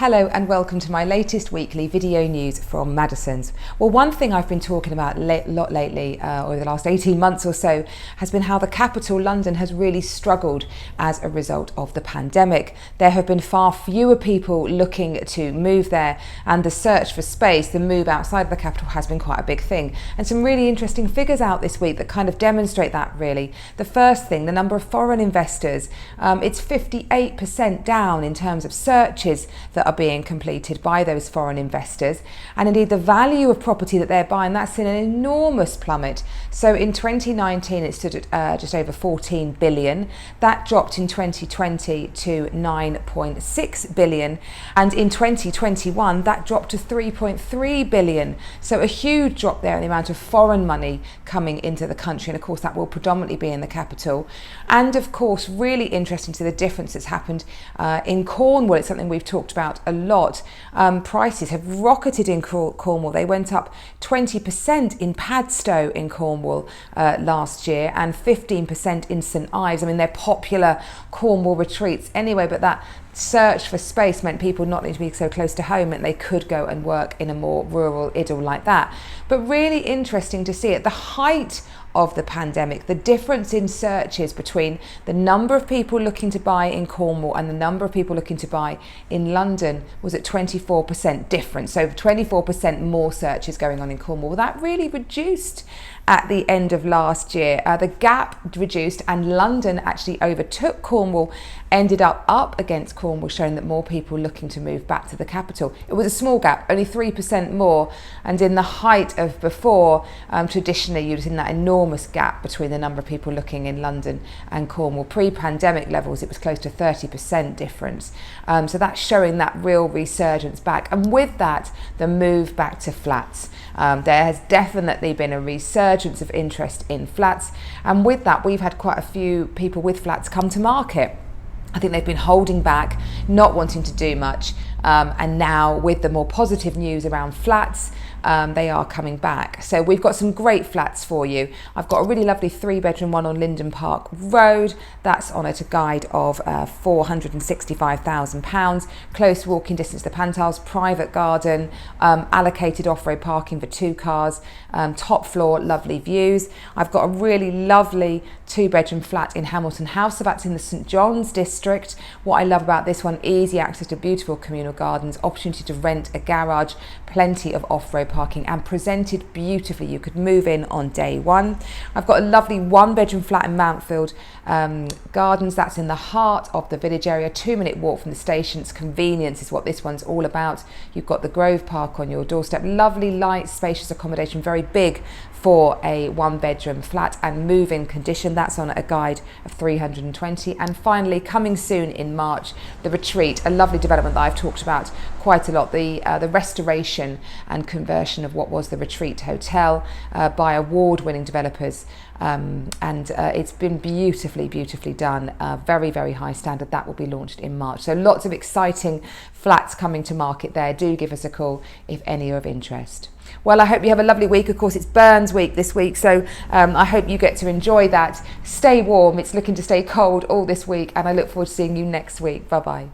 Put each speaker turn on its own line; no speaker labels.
Hello and welcome to my latest weekly video news from Madison's. Well, one thing I've been talking about a lot lately, over the last 18 months or so, has been how the capital, London, has really struggled as a result of the pandemic. There have been far fewer people looking to move there, and the search for space, the move outside of the capital, has been quite a big thing. And some really interesting figures out this week that kind of demonstrate that, really. The first thing, the number of foreign investors, it's 58% down in terms of searches that are being completed by those foreign investors, and indeed the value of property that they're buying, that's in an enormous plummet. So in 2019 it stood at just over 14 billion. That dropped in 2020 to 9.6 billion, and in 2021 that dropped to 3.3 billion. So a huge drop there in the amount of foreign money coming into the country, and of course that will predominantly be in the capital. And of course, really interesting to the difference that's happened in Cornwall. It's something we've talked about a lot. Prices have rocketed in Cornwall. They went up 20% in Padstow in Cornwall last year, and 15% in St Ives. I mean, they're popular Cornwall retreats anyway, but that search for space meant people not needing to be so close to home, and they could go and work in a more rural idyll like that. But really interesting to see at the height of the pandemic, the difference in searches between the number of people looking to buy in Cornwall and the number of people looking to buy in London was at 24% difference. So 24% more searches going on in Cornwall. That really reduced at the end of last year. The gap reduced, and London actually overtook Cornwall, ended up against Cornwall, showing that more people looking to move back to the capital. It was a small gap, only 3% more, and in the height of before, traditionally you'd seen that enormous gap between the number of people looking in London and Cornwall. Pre-pandemic levels, it was close to 30% difference. So that's showing that real resurgence back, and with that, the move back to flats. There has definitely been a resurgence of interest in flats, and with that we've had quite a few people with flats come to market. I think they've been holding back, not wanting to do much, and now with the more positive news around flats, they are coming back. So we've got some great flats for you. I've got a really lovely 3-bedroom one on Linden Park Road. That's on at a guide of £465,000. Close walking distance to Pantiles, private garden, allocated off-road parking for 2 cars, top floor, lovely views. I've got a really lovely 2-bedroom flat in Hamilton House, so that's in the St John's district. What I love about this one, easy access to beautiful communal gardens, opportunity to rent a garage, plenty of off-road parking, and presented beautifully. You could move in on day one. I've got a lovely 1-bedroom flat in Mountfield Gardens. That's in the heart of the village area, 2-minute walk from the station. It's convenience is what this one's all about. You've got the Grove Park on your doorstep. Lovely, light, spacious accommodation, very big for a 1-bedroom flat, and move-in condition. That's on a guide of 320. And finally, coming soon in March, the Retreat, a lovely development that I've talked about quite a lot, the restoration and conversion of what was the Retreat Hotel by award-winning developers, and it's been beautifully done. Very, very high standard. That will be launched in March. So lots of exciting flats coming to market there. Do give us a call if any are of interest. Well, I hope you have a lovely week. Of course, it's Burns week this week, so I hope you get to enjoy that. Stay warm. It's looking to stay cold all this week, and I look forward to seeing you next week. Bye-bye.